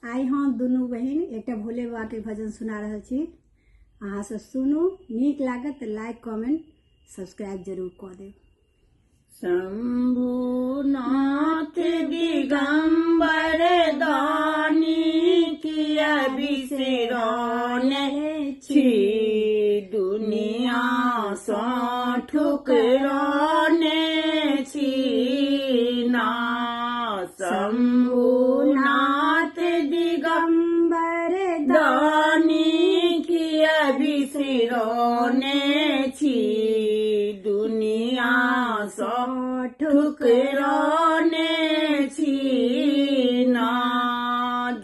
आई हम दुनू बहन एक भोले बाबा के भजन सुना रहा छी। अहाँ सब सुनू, नीक लागत तो लाइक कमेंट सब्सक्राइब जरूर कर देव। शंभुनाथ दिगंबर दानी किया बिसरौने छी, दुनिया सो ठुकराने छी ना। शंभुनाथ दिगंबर दानी किया बिसरौने छी, दुनिया सो ठुकराने छी ना।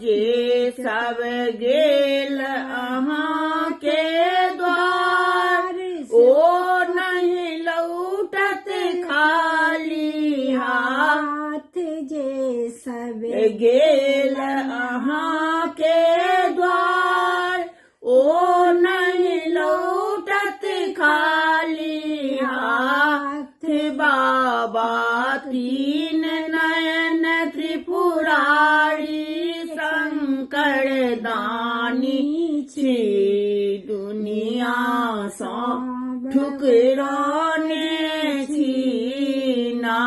जे सब गेल अहाँ के द्वार, ओ नहीं लौटत खाली हाथ। जे सब गेल अहाँ के द्वार, ओ नहीं लौटत खाली हाथ। बाबा तीन नयन त्रिपुरारी, शंकर दानी छी, दुनिया सो ठुकराने छी ना।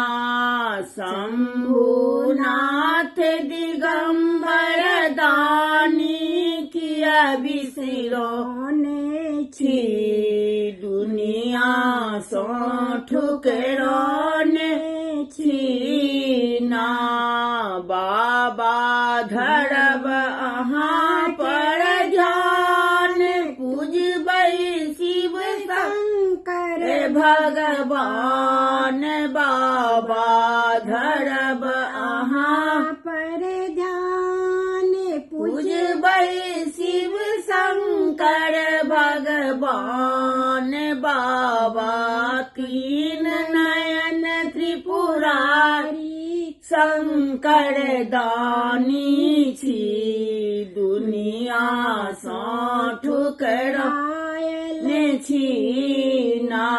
शंभुनाथ दिगंबर दानी किया बिसरौने छी, दुनिया सो ठुकराने छी ना। बाबा धरब अहाँ पर ध्यान, पूजबै शिव शंकर भगवान। बाबा धरब अहाँ पर ध्यान, पूजबै शिव शंकर भगवान। बाबा तीन नयन त्रिपुरारी, शंकर दानी छी, दुनिया सो ठुकराने छी ना।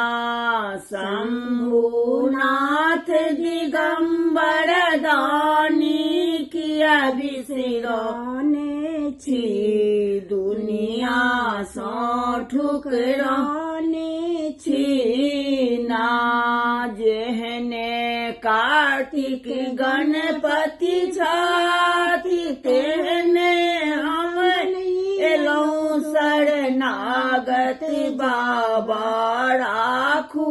शंभुनाथ दिगंबर दानी किया बिसरौने छी, दुनिया सो ठुकराने छी ना। जेहने कार्तिक गणपति छाती, तेहने हम एलौं शरणागत। बाबा राखू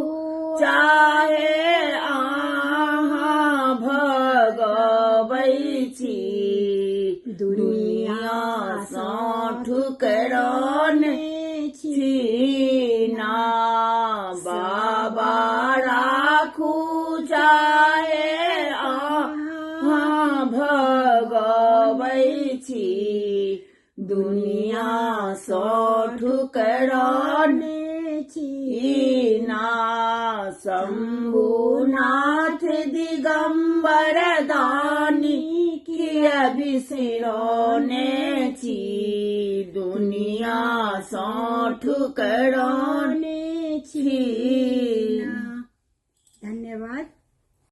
चाहे अहाँ भगबै छी, दुनिया सो ठुकराने छी ना। बाबा राखू चाहे अहाँ भगबै छी, दुनिया सो ठुकराने छी ना। शंभुनाथ दिगंबर दानी किया बिसरौने छी, दुनिया सो ठुकराने छी ना। धन्यवाद।